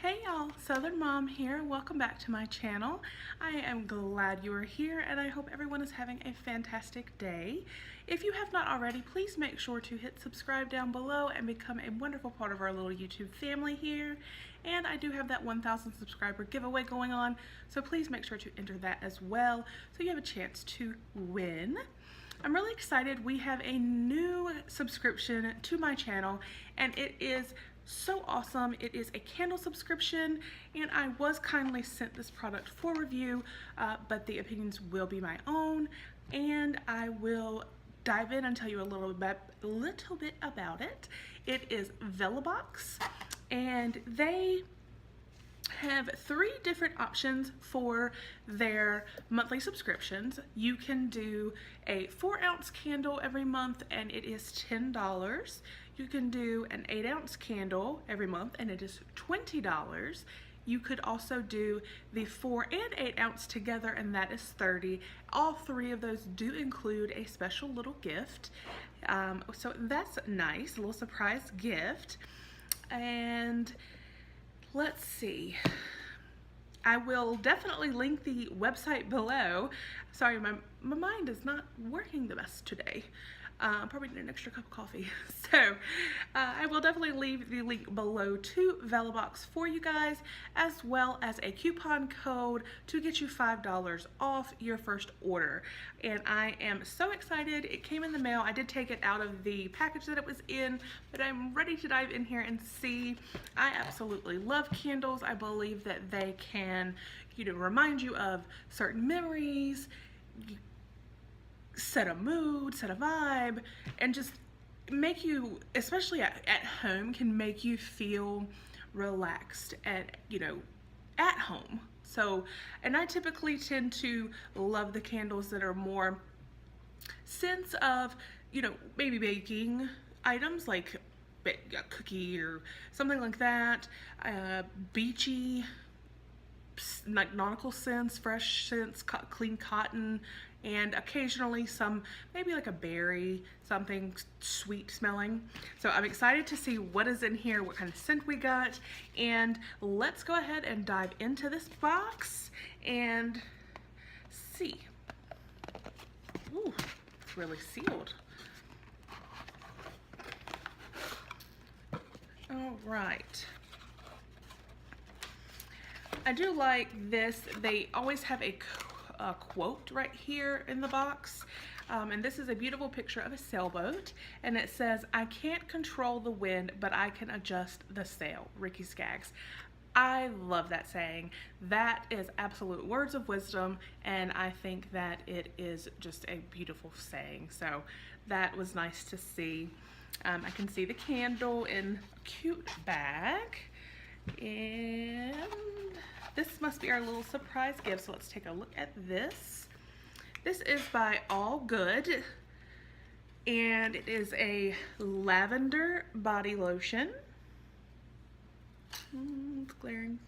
Hey y'all, Southern Mom here. Welcome back to my channel. I am glad you are here and I hope everyone is having a fantastic day. If you have not already, please make sure to hit subscribe down below and become a wonderful part of our little YouTube family here. And I do have that 1,000 subscriber giveaway going on, so please make sure to enter that as well so you have a chance to win. I'm really excited. We have a new subscription to my channel and it is so awesome. It is a candle subscription and I was kindly sent this product for review, but the opinions will be my own and I will dive in and tell you a little bit about it. It is VellaBox and they have 3 different options for their monthly subscriptions. You can do a 4-ounce candle every month and it is $10. You can do an 8-ounce candle every month and it is $20. You could also do the 4 and 8 ounce together and that is $30. All 3 of those do include a special little gift. So that's nice, a little surprise gift. And let's see. I will definitely link the website below. Sorry, my mind is not working the best today. Probably need an extra cup of coffee. So I will definitely leave the link below to VellaBox for you guys, as well as a coupon code to get you $5 off your first order. And I am so excited. It came in the mail. I did take it out of the package that it was in, but I'm ready to dive in here and see. I absolutely love candles. I believe that they can, remind you of certain memories, set a mood, set a vibe, and just make you, especially at home, can make you feel relaxed at home. So, and I typically tend to love the candles that are more sense of, maybe baking items like a cookie or something like that, beachy, like nautical scents, fresh scents, clean cotton, and occasionally some, maybe like a berry, something sweet smelling. So I'm excited to see what is in here, what kind of scent we got, and let's go ahead and dive into this box and see. Ooh, it's really sealed. All right. I do like this. They always have a quote right here in the box. And this is a beautiful picture of a sailboat. And it says, "I can't control the wind, but I can adjust the sail." Ricky Skaggs. I love that saying. That is absolute words of wisdom. And I think that it is just a beautiful saying. So that was nice to see. I can see the candle in a cute bag. And this must be our little surprise gift, so let's take a look at this. This is by All Good, and it is a lavender body lotion. It's glaring.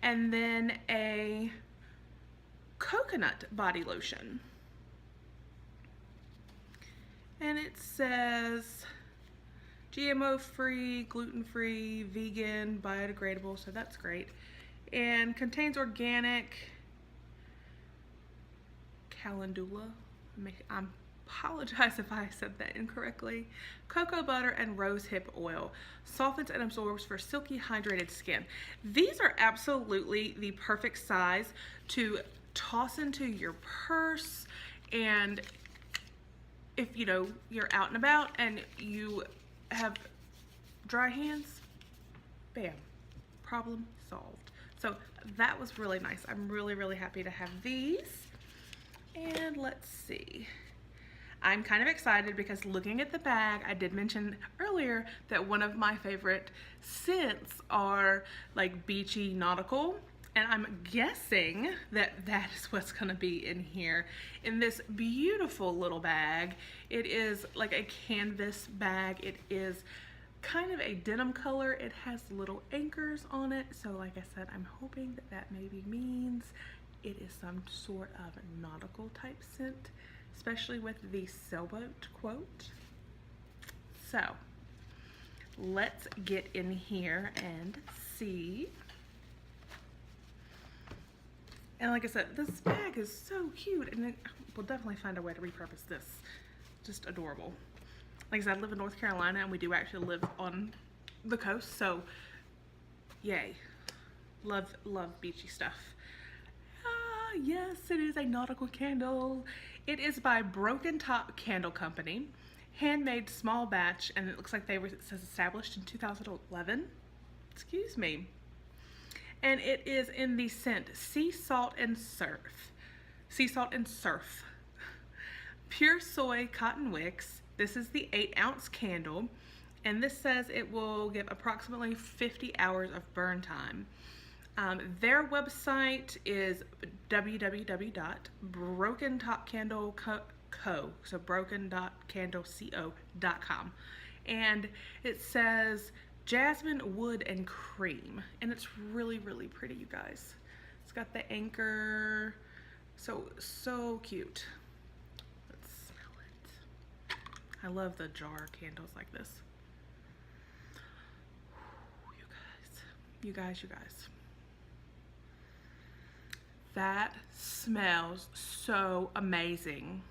And then a coconut body lotion. And it says GMO-free, gluten-free, vegan, biodegradable, so that's great. And contains organic calendula. I apologize if I said that incorrectly. Cocoa butter and rosehip oil. Softens and absorbs for silky, hydrated skin. These are absolutely the perfect size to toss into your purse, and if you're out and about and you have dry hands, bam, problem solved. So that was really nice. I'm really happy to have these. And let's see. I'm kind of excited because looking at the bag, I did mention earlier that one of my favorite scents are like beachy, nautical. And I'm guessing that that is what's gonna be in here in this beautiful little bag. It is like a canvas bag. It is kind of a denim color. It has little anchors on it. So like I said, I'm hoping that that maybe means it is some sort of nautical type scent, especially with the sailboat quote. So let's get in here and see. And like I said, this bag is so cute, and we'll definitely find a way to repurpose this. Just adorable. Like I said, I live in North Carolina, and we do actually live on the coast, so yay. Love beachy stuff. Ah, yes, it is a nautical candle. It is by Broken Top Candle Company. Handmade, small batch, and it looks like it says established in 2011. Excuse me. And it is in the scent Sea Salt and Surf. Sea Salt and Surf. Pure Soy Cotton Wicks. This is the 8-ounce candle, and this says it will give approximately 50 hours of burn time. Their website is www.brokentopcandleco, so broken.candleco.com, and it says jasmine, wood, and cream, and it's really, really pretty, you guys. It's got the anchor, so cute. Let's smell it. I love the jar candles like this. You guys. That smells so amazing.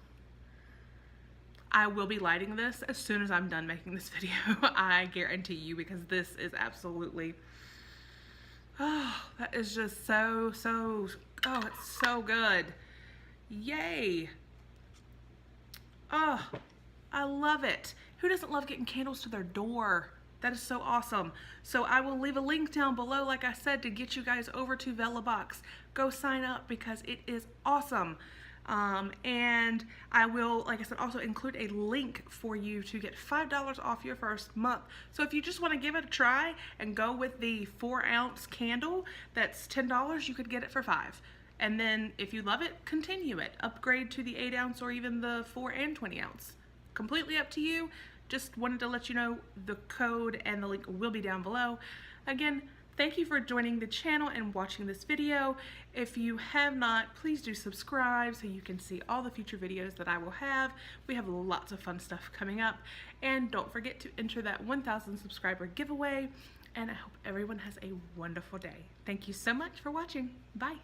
I will be lighting this as soon as I'm done making this video. I guarantee you, because this is absolutely, oh, that is just so, oh, it's so good. Yay. Oh, I love it. Who doesn't love getting candles to their door? That is so awesome. So I will leave a link down below, like I said, to get you guys over to VellaBox. Go sign up because it is awesome. And I will, like I said, also include a link for you to get $5 off your first month. So if you just want to give it a try and go with the 4-ounce candle, that's $10, you could get it for $5. And then if you love it, continue it. Upgrade to the 8-ounce or even the 4 and 20-ounce. Completely up to you. Just wanted to let you know the code and the link will be down below. Again, thank you for joining the channel and watching this video. If you have not, please do subscribe so you can see all the future videos that I will have. We have lots of fun stuff coming up. And don't forget to enter that 1,000 subscriber giveaway. And I hope everyone has a wonderful day. Thank you so much for watching. Bye.